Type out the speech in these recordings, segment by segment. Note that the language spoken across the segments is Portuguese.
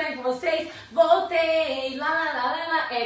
bem com vocês? Voltei!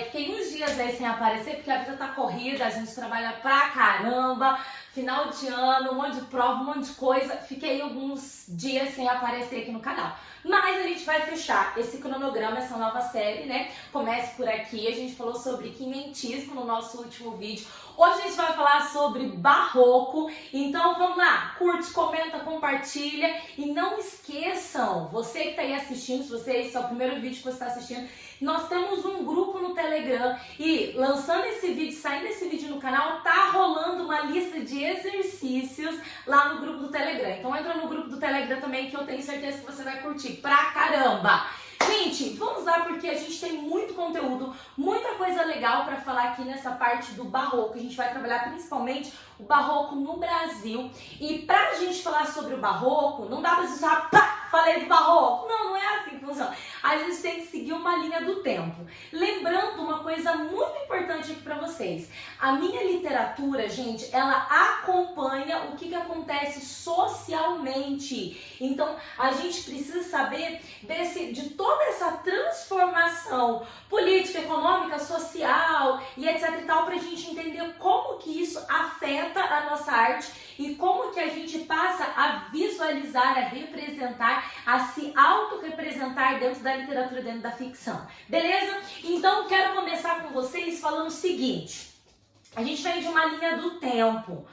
Fiquei uns dias aí sem aparecer porque a vida tá corrida, a gente trabalha pra caramba, final de ano, um monte de prova, um monte de coisa. Fiquei alguns dias sem aparecer aqui no canal. Mas a gente vai fechar esse cronograma, essa nova série, né? Comece por aqui, a gente falou sobre quinhentismo no nosso último vídeo. Hoje a gente vai falar sobre barroco, então vamos lá, curte, comenta, compartilha e não esqueçam, você que tá aí assistindo, se esse é o primeiro vídeo que você está assistindo, nós temos um grupo no Telegram e lançando esse vídeo, saindo esse vídeo no canal, tá rolando uma lista de exercícios lá no grupo do Telegram. Então entra no grupo do Telegram também que eu tenho certeza que você vai curtir pra caramba. Gente, vamos lá porque a gente tem muito conteúdo, muita coisa legal para falar aqui nessa parte do barroco. A gente vai trabalhar principalmente o barroco no Brasil. E pra gente falar sobre o barroco, não dá pra gente já, pá, falei do barroco. Não é assim que funciona. A gente tem que seguir uma linha do tempo. Lembrando uma coisa muito importante aqui pra vocês. A minha literatura, gente, ela acompanha o que acontece socialmente. Então, a gente precisa saber de toda essa transformação política, econômica, social e etc e tal, pra gente entender como que isso afeta a nossa arte e como que a gente passa a visualizar, a representar, a se autorrepresentar dentro da literatura, dentro da ficção. Beleza? Então, quero começar com vocês falando o seguinte. A gente vem de uma linha do tempo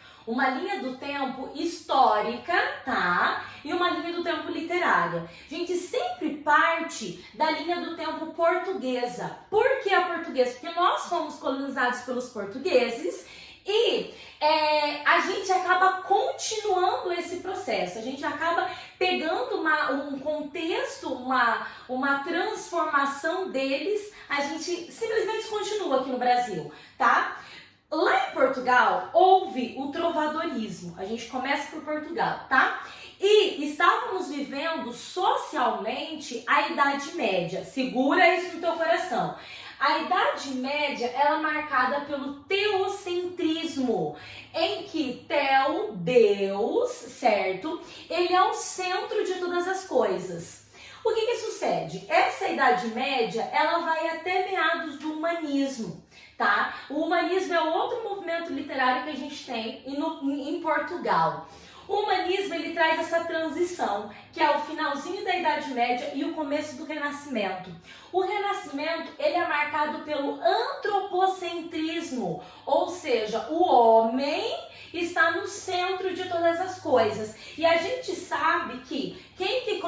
histórica, tá? E uma linha do tempo literária. A gente sempre parte da linha do tempo portuguesa. Por que a portuguesa? Porque nós fomos colonizados pelos portugueses e a gente acaba continuando esse processo. A gente acaba pegando um contexto, uma transformação deles, a gente simplesmente continua aqui no Brasil, tá? Lá em Portugal, houve o trovadorismo. A gente começa por Portugal, tá? E estávamos vivendo socialmente a Idade Média. Segura isso no teu coração. A Idade Média, ela é marcada pelo teocentrismo, em que Teo, Deus, certo? Ele é o centro de todas as coisas. O que sucede? Essa Idade Média, ela vai até meados do humanismo. Tá? O humanismo é outro movimento literário que a gente tem em Portugal. O humanismo, ele traz essa transição, que é o finalzinho da Idade Média e o começo do Renascimento. O Renascimento, ele é marcado pelo antropocentrismo, ou seja, o homem está no centro de todas as coisas. E a gente sabe que quem que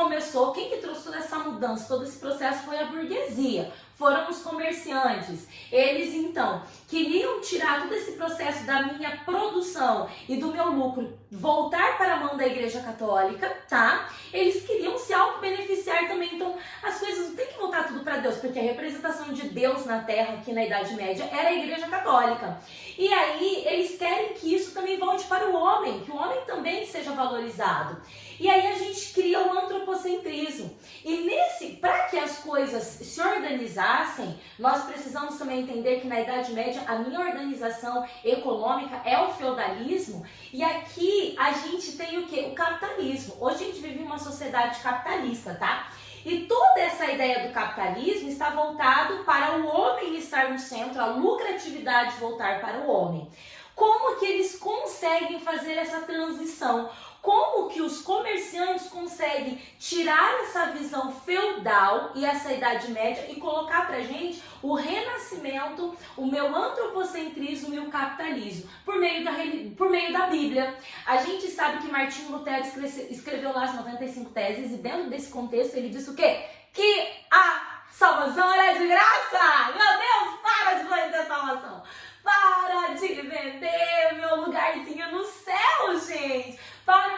trouxe toda essa mudança, todo esse processo foi a burguesia. Foram os comerciantes. Eles, então, queriam tirar todo esse processo da minha produção e do meu lucro, voltar para a mão da Igreja Católica, tá? Eles queriam se auto-beneficiar também. Então, as coisas não tem que voltar tudo para Deus, porque a representação de Deus na Terra, aqui na Idade Média, era a Igreja Católica. E aí, eles querem que isso também volte para o homem, que o homem também seja valorizado. E aí, a gente cria o antropocentrismo. E para que as coisas se organizassem, nós precisamos também entender que na Idade Média a minha organização econômica é o feudalismo e aqui a gente tem o quê? O capitalismo. Hoje a gente vive em uma sociedade capitalista, tá? E toda essa ideia do capitalismo está voltado para o homem estar no centro, a lucratividade voltar para o homem. Como que eles conseguem fazer essa transição? Como que os comerciantes conseguem tirar essa visão feudal e essa Idade Média e colocar pra gente o Renascimento, o meu antropocentrismo e o capitalismo, por meio da Bíblia. A gente sabe que Martinho Lutero escreveu lá as 95 teses e dentro desse contexto ele disse o quê? Que a salvação é de graça! Meu Deus, para de vender salvação! Para de vender meu lugarzinho no céu, gente! Para!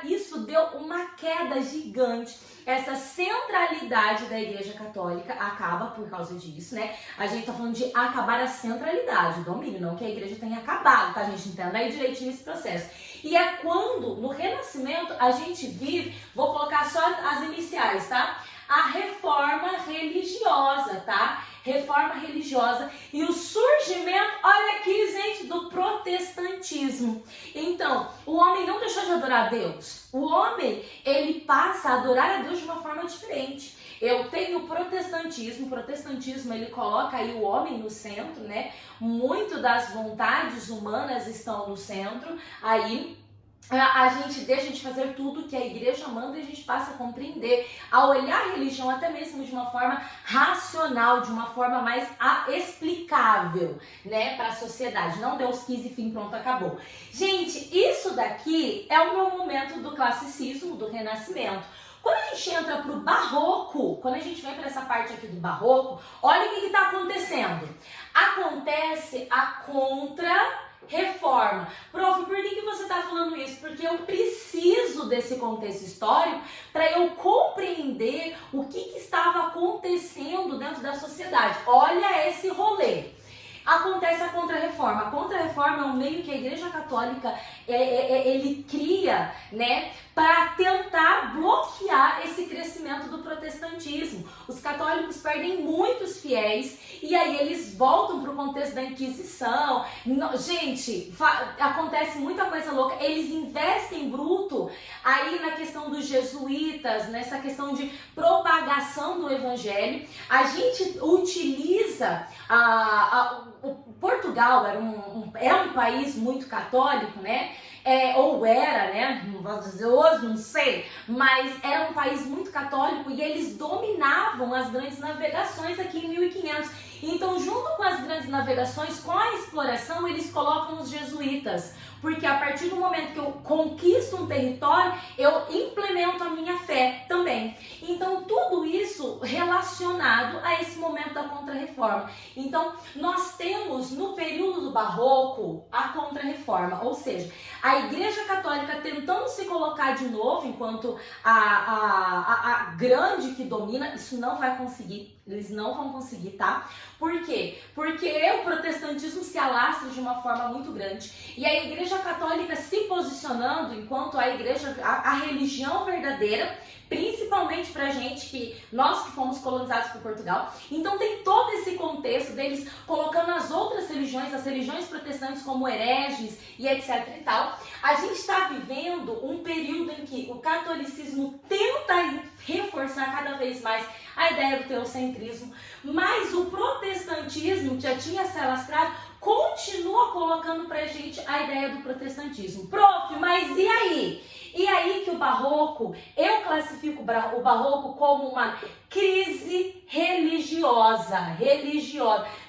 Isso deu uma queda gigante. Essa centralidade da Igreja Católica acaba por causa disso, né? A gente tá falando de acabar a centralidade, o domínio, não que a Igreja tenha acabado, tá, gente? Entenda aí direitinho esse processo. E é quando, no Renascimento, a gente vive, vou colocar só as iniciais, tá? A reforma religiosa, tá? Reforma religiosa e o surgimento, olha aqui, gente, do protestantismo. Então, o homem não deixou de adorar a Deus. O homem, ele passa a adorar a Deus de uma forma diferente. Eu tenho o protestantismo ele coloca aí o homem no centro, né? Muito das vontades humanas estão no centro, aí a gente deixa de fazer tudo que a igreja manda e a gente passa a compreender, a olhar a religião até mesmo de uma forma racional, de uma forma mais explicável, né, para a sociedade. Não Deus quis e fim, pronto, acabou. Gente, isso daqui é o meu momento do classicismo, do renascimento. Quando a gente entra pro barroco, quando a gente vem para essa parte aqui do barroco, olha o que está acontecendo. Acontece a contra-reforma. Prof, por que você está falando isso? Porque eu preciso desse contexto histórico para eu compreender o que estava acontecendo dentro da sociedade. Olha esse rolê. Acontece a contra-reforma. A contra-reforma é um meio que a Igreja Católica ele cria, né, para tentar bloquear esse crescimento do protestantismo. Os católicos perdem muitos fiéis e aí eles voltam para o contexto da Inquisição. Gente, acontece muita coisa louca. Eles investem bruto aí na questão dos jesuítas, nessa questão de propagação do evangelho. A gente utiliza Portugal é um país muito católico, né? Ou era, né? Não vou dizer hoje, não sei, mas era um país muito católico e eles dominavam as grandes navegações aqui em 1500. Então, junto com as grandes navegações, com a exploração, eles colocam os jesuítas. Porque a partir do momento que eu conquisto um território, eu implemento a minha fé também. Então, tudo isso relacionado a esse momento da Contra-Reforma. Então, nós temos no período do Barroco a Contra-Reforma, ou seja, a Igreja Católica tentando se colocar de novo enquanto a grande que domina. Isso não vai conseguir. Eles não vão conseguir, tá? Por quê? Porque o protestantismo se alastra de uma forma muito grande. E a Igreja Católica se posicionando enquanto a igreja, a religião verdadeira, principalmente pra gente, nós que fomos colonizados por Portugal. Então tem todo esse contexto deles colocando as outras religiões, as religiões protestantes como hereges e etc e tal. A gente está vivendo um período em que o catolicismo tenta reforçar cada vez mais a ideia do teocentrismo, mas o protestantismo, que já tinha se alastrado, continua colocando pra gente a ideia do protestantismo. Prof, mas e aí? E aí que o barroco, eu classifico o barroco como uma crise religiosa.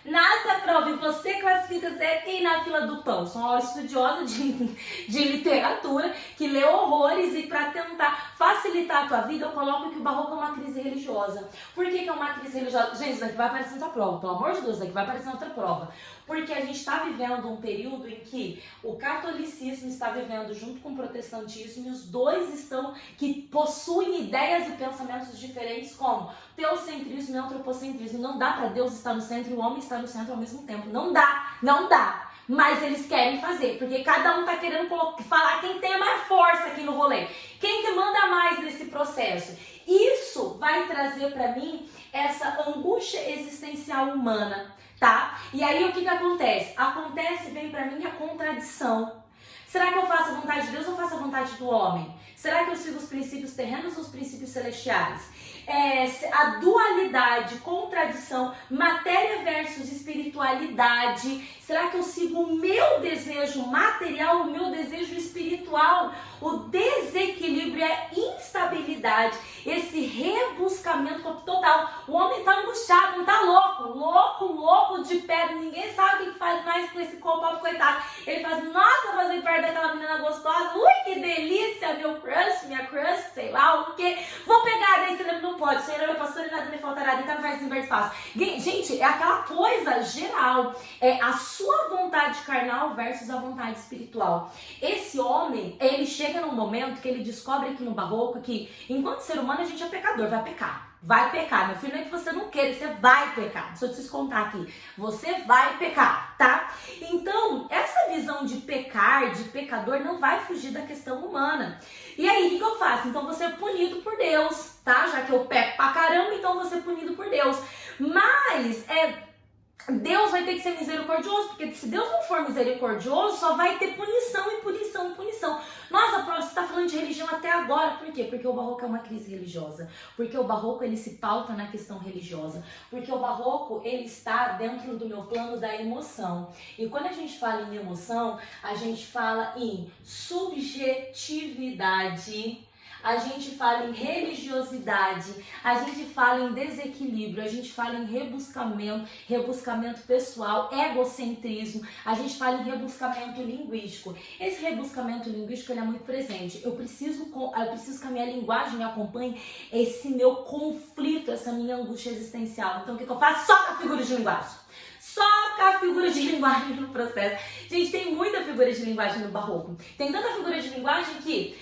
Nada, prof, você classifica quem na fila do pão. Sou uma estudiosa de literatura que lê horrores e para tentar facilitar a tua vida, eu coloco que o barroco é uma crise religiosa. Por que é uma crise religiosa? Gente, isso daqui vai aparecer na outra prova, pelo amor de Deus, isso daqui vai aparecer na outra prova. Porque a gente está vivendo um período em que o catolicismo está vivendo junto com o protestantismo e os dois que possuem ideias e pensamentos diferentes, como teocentrismo e antropocentrismo. Não dá para Deus estar no centro e o homem estar no centro ao mesmo tempo. Não dá. Mas eles querem fazer, porque cada um tá querendo falar quem tem a mais força aqui no rolê. Quem que manda mais nesse processo. Isso vai trazer para mim essa angústia existencial humana, tá? E aí o que acontece? Vem pra mim a contradição. Será que eu faço a vontade de Deus ou faço a vontade do homem? Será que eu sigo os princípios terrenos ou os princípios celestiais? A dualidade, contradição, matéria versus espiritualidade. Será que eu sigo o meu desejo material, o meu desejo espiritual? O desequilíbrio, a instabilidade, esse rebuscamento total. O homem tá angustiado, não tá louco de pedra. Ninguém sabe o que faz mais com esse corpo, coitado. Ele faz, nossa, fazer perto daquela menina gostosa. Ui, que delícia, meu crush, minha crush, sei lá o que. Vou pegar, daí você não pode. Senhor, eu pastor e nada me faltará. Então vai se inverter fácil. Gente, é aquela coisa geral. É a sua vontade carnal versus a vontade espiritual. Esse homem, ele chega num momento que ele descobre aqui no barroco que, enquanto ser humano, a gente é pecador, vai pecar, meu filho, não é que você não queira, você vai pecar. Deixa eu te contar aqui, você vai pecar, tá? Então, essa visão de pecar, de pecador, não vai fugir da questão humana. E aí, o que eu faço? Então, você é punido por Deus, tá? Já que eu peco pra caramba, então você é punido por Deus. Mas, Deus vai ter que ser misericordioso, porque se Deus não for misericordioso, só vai ter punição e punição e punição. Nossa, Pró, você está falando de religião até agora. Por quê? Porque o barroco é uma crise religiosa. Porque o barroco, ele se pauta na questão religiosa. Porque o barroco, ele está dentro do meu plano da emoção. E quando a gente fala em emoção, a gente fala em subjetividade, a gente fala em religiosidade, a gente fala em desequilíbrio, a gente fala em rebuscamento pessoal, egocentrismo, a gente fala em rebuscamento linguístico. Esse rebuscamento linguístico, ele é muito presente. Eu preciso que a minha linguagem acompanhe esse meu conflito, essa minha angústia existencial. Então o que eu faço? Só com a figura de linguagem. Só com a figura de linguagem no processo. Gente, tem muita figura de linguagem no barroco. Tem tanta figura de linguagem que...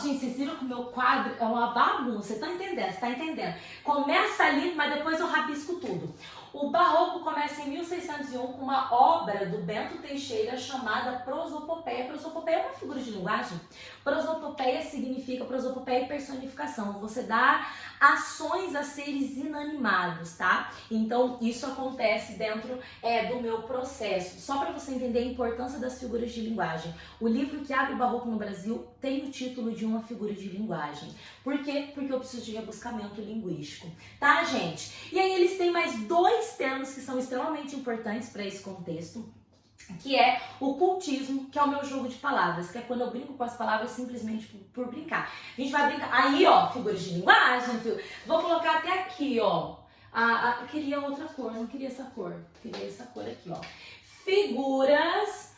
gente, vocês viram que o meu quadro é uma bagunça. Você tá entendendo? Você tá entendendo? Começa ali, mas depois eu rabisco tudo. O barroco começa em 1601 com uma obra do Bento Teixeira chamada prosopopeia. Prosopopeia é uma figura de linguagem. Prosopopeia significa prosopopeia e personificação. Você dá ações a seres inanimados, tá? Então, isso acontece dentro do meu processo. Só para você entender a importância das figuras de linguagem. O livro que abre o barroco no Brasil tem o título de uma figura de linguagem. Por quê? Porque eu preciso de rebuscamento linguístico, tá, gente? E aí eles têm mais dois termos que são extremamente importantes para esse contexto, que é o cultismo, que é o meu jogo de palavras, que é quando eu brinco com as palavras simplesmente por brincar. A gente vai brincar. Aí, ó, figuras de linguagem, vou colocar até aqui, ó. Eu queria outra cor, não queria essa cor. Queria essa cor aqui, ó. Figuras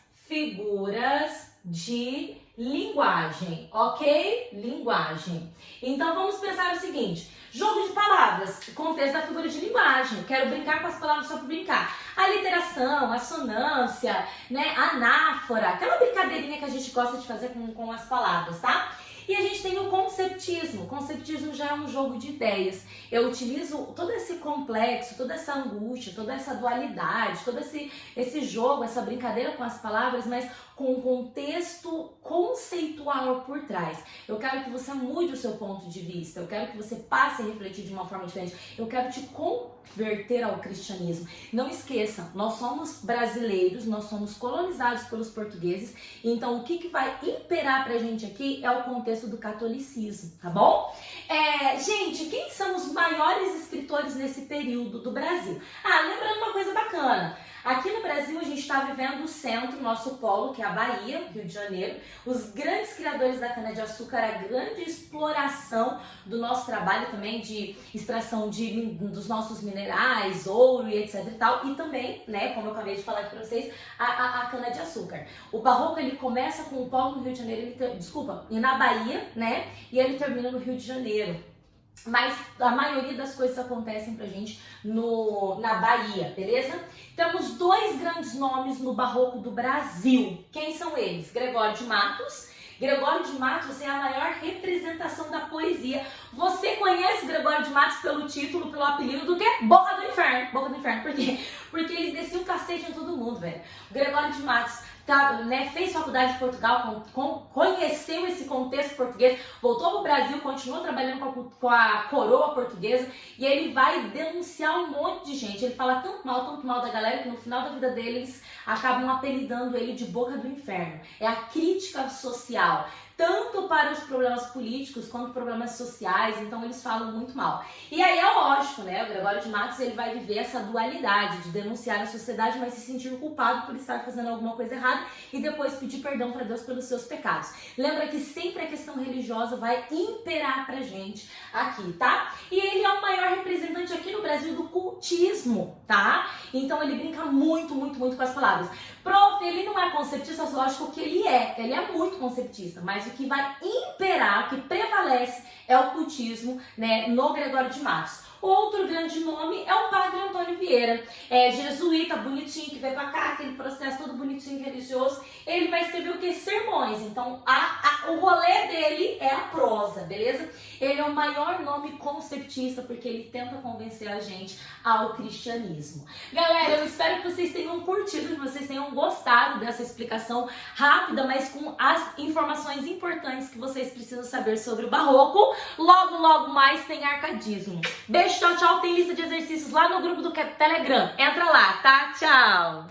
de linguagem, ok? Linguagem. Então, vamos pensar o seguinte. Jogo de palavras, contexto da figura de linguagem. Quero brincar com as palavras só para brincar. A literação, a sonância, né? A anáfora, aquela brincadeirinha que a gente gosta de fazer com as palavras, tá? E a gente tem o conceptismo. O conceptismo já é um jogo de ideias. Eu utilizo todo esse complexo, toda essa angústia, toda essa dualidade, todo esse jogo, essa brincadeira com as palavras, mas com um contexto conceitual por trás. Eu quero que você mude o seu ponto de vista, eu quero que você passe a refletir de uma forma diferente, eu quero te converter ao cristianismo. Não esqueça, nós somos brasileiros, nós somos colonizados pelos portugueses, então o que vai imperar pra gente aqui é o contexto do catolicismo, tá bom? Gente, quem são os maiores escritores nesse período do Brasil? Lembrando uma coisa bacana. Aqui no Brasil a gente está vivendo o centro, nosso polo, que é a Bahia, Rio de Janeiro. Os grandes criadores da cana-de-açúcar, a grande exploração do nosso trabalho também de extração dos nossos minerais, ouro e etc e tal. E também, né, como eu acabei de falar aqui para vocês, a cana-de-açúcar. O barroco, ele começa com o polo no Rio de Janeiro, e na Bahia, né, e ele termina no Rio de Janeiro. Mas a maioria das coisas acontecem pra gente na Bahia, beleza? Temos dois grandes nomes no barroco do Brasil. Quem são eles? Gregório de Matos. Gregório de Matos é a maior representação da poesia. Você conhece Gregório de Matos pelo título, pelo apelido do quê? Boca do Inferno. Boca do Inferno, por quê? Porque eles desciam o cacete em todo mundo, velho. O Gregório de Matos fez faculdade de Portugal, conheceu esse contexto português, voltou pro Brasil, continuou trabalhando com a coroa portuguesa e ele vai denunciar um monte de gente. Ele fala tanto mal da galera que no final da vida deles acabam apelidando ele de Boca do Inferno. É a crítica social, tanto para os problemas políticos quanto problemas sociais, então eles falam muito mal. E aí é lógico, né? O Gregório de Matos, ele vai viver essa dualidade de denunciar a sociedade, mas se sentir culpado por estar fazendo alguma coisa errada e depois pedir perdão para Deus pelos seus pecados. Lembra que sempre a questão religiosa vai imperar pra gente aqui, tá? E ele é o maior representante aqui no Brasil do cultismo, tá? Então ele brinca muito com as palavras. Prof, ele não é conceptista, lógico que ele é muito conceptista, mas o que vai imperar, o que prevalece é o cultismo, né, no Gregório de Matos. Outro grande nome é o padre Antônio Vieira, jesuíta, bonitinho, que veio pra cá, aquele processo todo bonitinho religioso. Ele vai escrever o que? Sermões. Então, O rolê dele é a prosa, beleza? Ele é o maior nome conceptista porque ele tenta convencer a gente ao cristianismo. Galera, eu espero que vocês tenham curtido, que vocês tenham gostado dessa explicação rápida, mas com as informações importantes que vocês precisam saber sobre o barroco. Logo, logo mais tem arcadismo. Beijo, tchau, tchau. Tem lista de exercícios lá no grupo do Telegram. Entra lá, tá? Tchau!